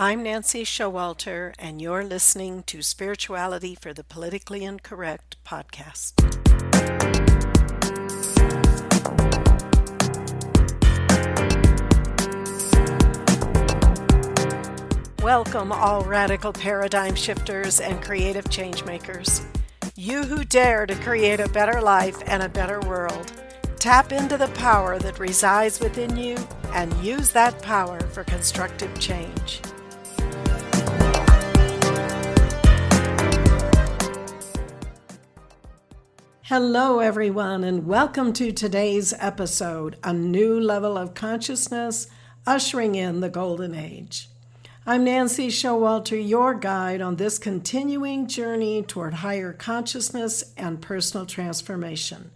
I'm Nancy Showalter, and you're listening to Spirituality for the Politically Incorrect podcast. Welcome, all radical paradigm shifters and creative change makers. You who dare to create a better life and a better world. Tap into the power that resides within you and use that power for constructive change. Hello, everyone, and welcome to today's episode, A New Level of Consciousness, Ushering in the Golden Age. I'm Nancy Showalter, your guide on this continuing journey toward higher consciousness and personal transformation.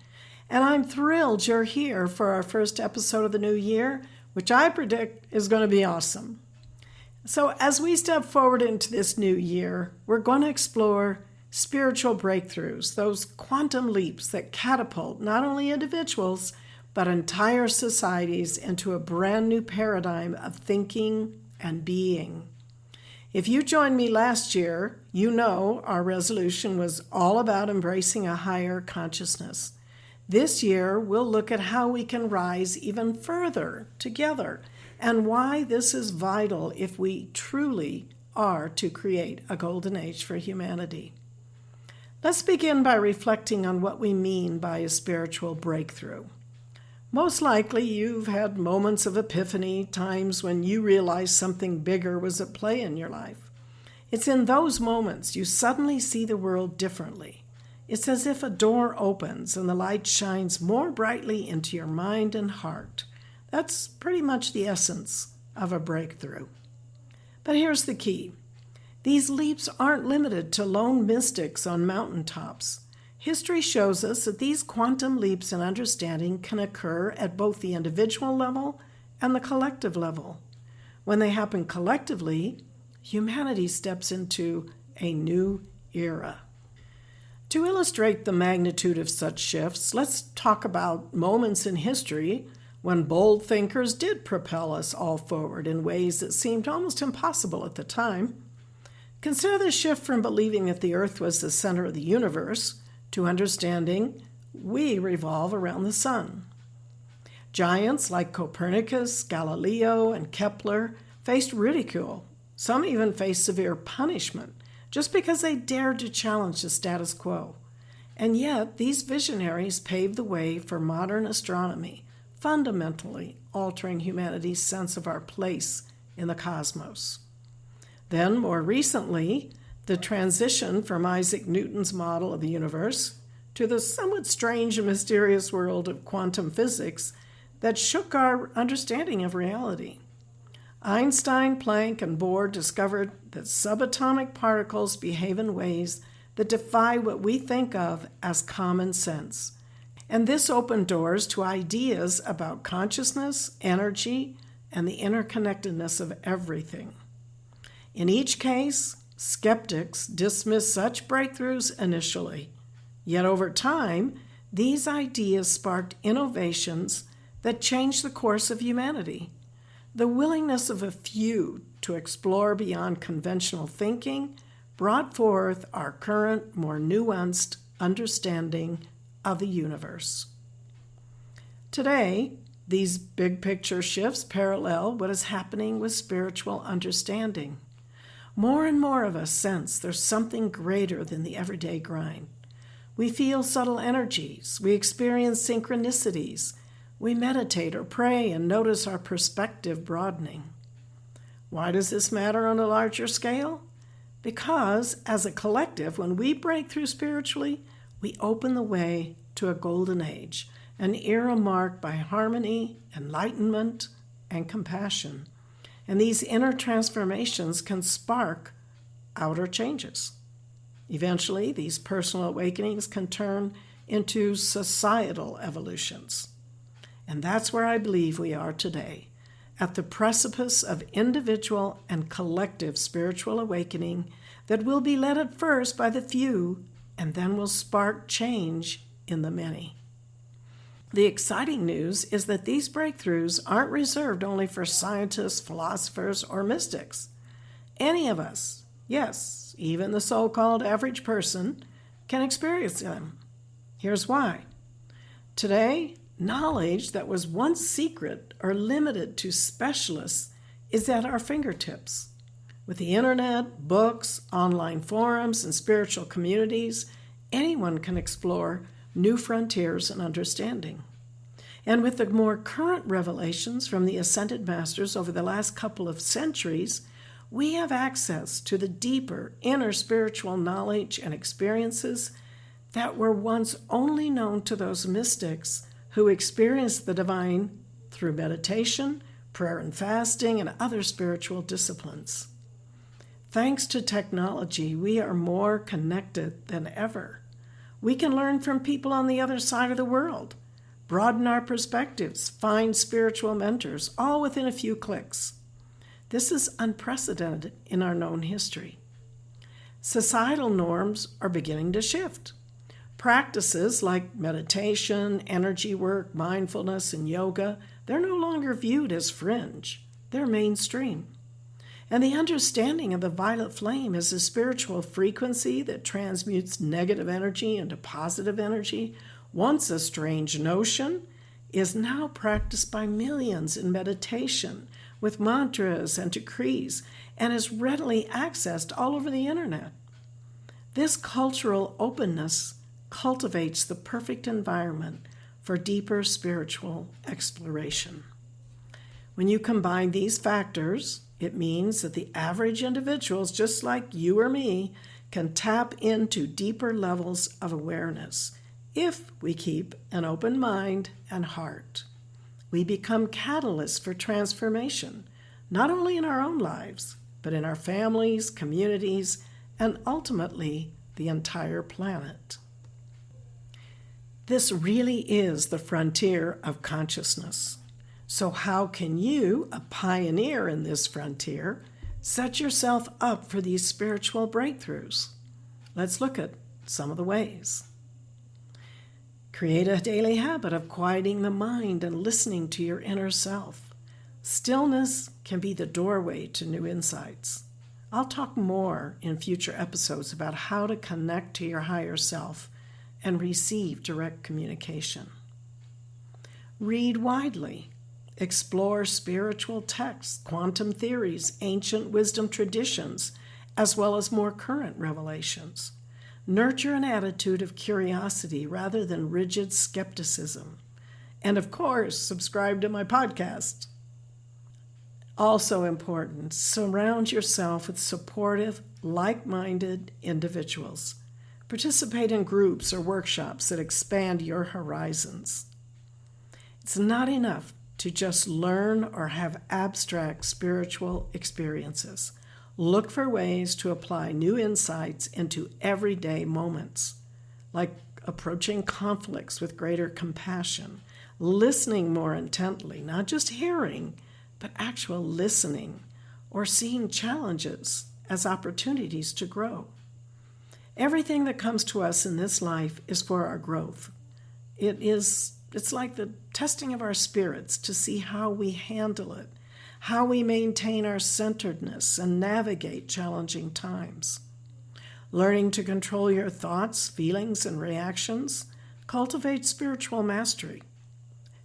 And I'm thrilled you're here for our first episode of the new year, which I predict is going to be awesome. So as we step forward into this new year, we're going to explore spiritual breakthroughs, those quantum leaps that catapult not only individuals, but entire societies into a brand new paradigm of thinking and being. If you joined me last year, you know our resolution was all about embracing a higher consciousness. This year, we'll look at how we can rise even further together and why this is vital if we truly are to create a golden age for humanity. Let's begin by reflecting on what we mean by a spiritual breakthrough. Most likely you've had moments of epiphany, times when you realized something bigger was at play in your life. It's in those moments you suddenly see the world differently. It's as if a door opens and the light shines more brightly into your mind and heart. That's pretty much the essence of a breakthrough. But here's the key. These leaps aren't limited to lone mystics on mountaintops. History shows us that these quantum leaps in understanding can occur at both the individual level and the collective level. When they happen collectively, humanity steps into a new era. To illustrate the magnitude of such shifts, let's talk about moments in history when bold thinkers did propel us all forward in ways that seemed almost impossible at the time. Consider the shift from believing that the earth was the center of the universe to understanding we revolve around the sun. Giants like Copernicus, Galileo, and Kepler faced ridicule. Some even faced severe punishment just because they dared to challenge the status quo. And yet, these visionaries paved the way for modern astronomy, fundamentally altering humanity's sense of our place in the cosmos. Then, more recently, the transition from Isaac Newton's model of the universe to the somewhat strange and mysterious world of quantum physics that shook our understanding of reality. Einstein, Planck, and Bohr discovered that subatomic particles behave in ways that defy what we think of as common sense. And this opened doors to ideas about consciousness, energy, and the interconnectedness of everything. In each case, skeptics dismiss such breakthroughs initially. Yet over time, these ideas sparked innovations that changed the course of humanity. The willingness of a few to explore beyond conventional thinking brought forth our current, more nuanced understanding of the universe. Today, these big picture shifts parallel what is happening with spiritual understanding. More and more of us sense there's something greater than the everyday grind. We feel subtle energies. We experience synchronicities. We meditate or pray and notice our perspective broadening. Why does this matter on a larger scale? Because as a collective, when we break through spiritually, we open the way to a golden age, an era marked by harmony, enlightenment, and compassion. And these inner transformations can spark outer changes. Eventually, these personal awakenings can turn into societal evolutions. And that's where I believe we are today, at the precipice of individual and collective spiritual awakening that will be led at first by the few and then will spark change in the many. The exciting news is that these breakthroughs aren't reserved only for scientists, philosophers, or mystics. Any of us, yes, even the so-called average person, can experience them. Here's why. Today, knowledge that was once secret or limited to specialists is at our fingertips. With the internet, books, online forums, and spiritual communities, anyone can explore new frontiers in understanding. And with the more current revelations from the Ascended Masters over the last couple of centuries, we have access to the deeper inner spiritual knowledge and experiences that were once only known to those mystics who experienced the divine through meditation, prayer and fasting, and other spiritual disciplines. Thanks to technology, we are more connected than ever. We can learn from people on the other side of the world, broaden our perspectives, find spiritual mentors, all within a few clicks. This is unprecedented in our known history. Societal norms are beginning to shift. Practices like meditation, energy work, mindfulness, and yoga, they're no longer viewed as fringe. They're mainstream. And the understanding of the violet flame as a spiritual frequency that transmutes negative energy into positive energy, once a strange notion, is now practiced by millions in meditation with mantras and decrees, and is readily accessed all over the internet. This cultural openness cultivates the perfect environment for deeper spiritual exploration. When you combine these factors, it means that the average individuals, just like you or me, can tap into deeper levels of awareness if we keep an open mind and heart. We become catalysts for transformation, not only in our own lives, but in our families, communities, and ultimately the entire planet. This really is the frontier of consciousness. So how can you, a pioneer in this frontier, set yourself up for these spiritual breakthroughs? Let's look at some of the ways. Create a daily habit of quieting the mind and listening to your inner self. Stillness can be the doorway to new insights. I'll talk more in future episodes about how to connect to your higher self and receive direct communication. Read widely. Explore spiritual texts, quantum theories, ancient wisdom traditions, as well as more current revelations. Nurture an attitude of curiosity rather than rigid skepticism. And of course, subscribe to my podcast. Also important, surround yourself with supportive, like-minded individuals. Participate in groups or workshops that expand your horizons. It's not enough to just learn or have abstract spiritual experiences. Look for ways to apply new insights into everyday moments, like approaching conflicts with greater compassion, listening more intently, not just hearing, but actual listening, or seeing challenges as opportunities to grow. Everything that comes to us in this life is for our growth. It's like the testing of our spirits to see how we handle it, how we maintain our centeredness and navigate challenging times. Learning to control your thoughts, feelings, and reactions cultivates spiritual mastery.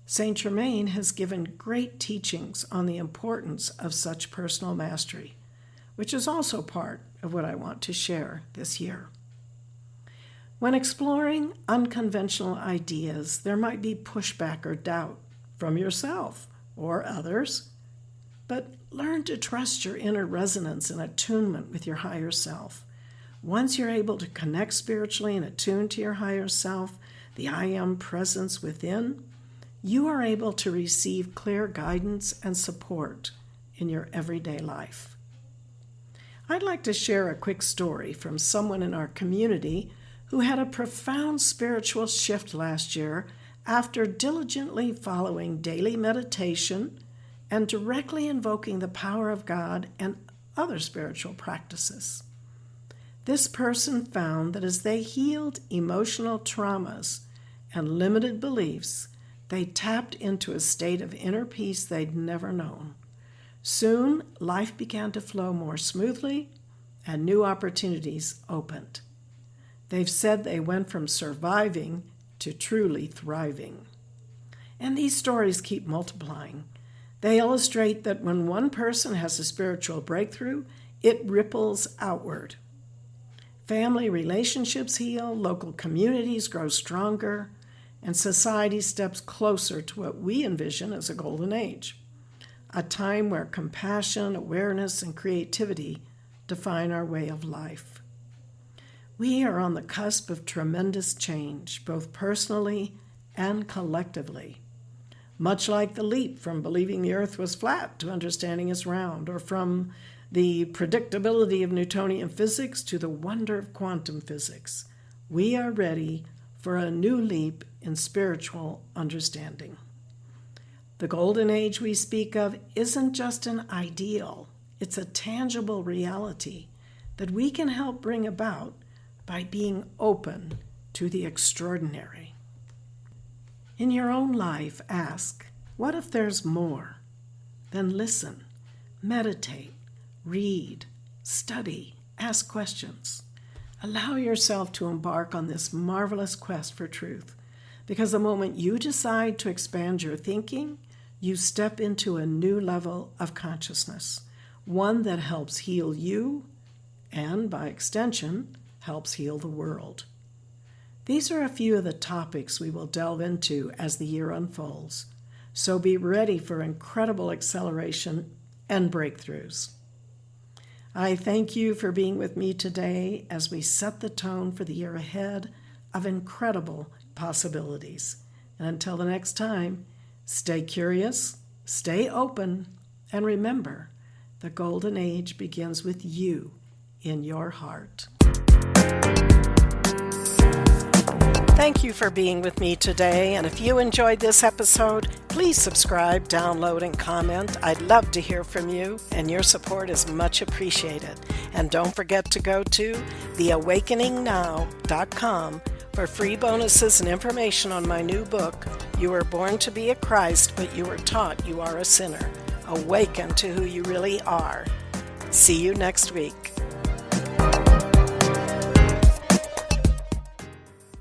Saint Germain has given great teachings on the importance of such personal mastery, which is also part of what I want to share this year. When exploring unconventional ideas, there might be pushback or doubt from yourself or others, but learn to trust your inner resonance and attunement with your higher self. Once you're able to connect spiritually and attune to your higher self, the I Am presence within, you are able to receive clear guidance and support in your everyday life. I'd like to share a quick story from someone in our community who had a profound spiritual shift last year after diligently following daily meditation and directly invoking the power of God and other spiritual practices. This person found that as they healed emotional traumas and limited beliefs, they tapped into a state of inner peace they'd never known. Soon, life began to flow more smoothly and new opportunities opened. They've said they went from surviving to truly thriving. And these stories keep multiplying. They illustrate that when one person has a spiritual breakthrough, it ripples outward. Family relationships heal, local communities grow stronger, and society steps closer to what we envision as a golden age, a time where compassion, awareness, and creativity define our way of life. We are on the cusp of tremendous change, both personally and collectively. Much like the leap from believing the earth was flat to understanding it's round, or from the predictability of Newtonian physics to the wonder of quantum physics, we are ready for a new leap in spiritual understanding. The golden age we speak of isn't just an ideal, it's a tangible reality that we can help bring about by being open to the extraordinary. In your own life, ask, what if there's more? Then listen, meditate, read, study, ask questions. Allow yourself to embark on this marvelous quest for truth, because the moment you decide to expand your thinking, you step into a new level of consciousness, one that helps heal you and, by extension, helps heal the world. These are a few of the topics we will delve into as the year unfolds, so be ready for incredible acceleration and breakthroughs. I thank you for being with me today as we set the tone for the year ahead of incredible possibilities. And until the next time, stay curious, stay open, and remember, the golden age begins with you in your heart. Thank you for being with me today, and if you enjoyed this episode, please subscribe, download, and comment. I'd love to hear from you, and your support is much appreciated. And don't forget to go to theawakeningnow.com for free bonuses and information on my new book, You Were Born to Be a Christ, but You Were Taught You Are a Sinner. Awaken to who you really are. See you next week.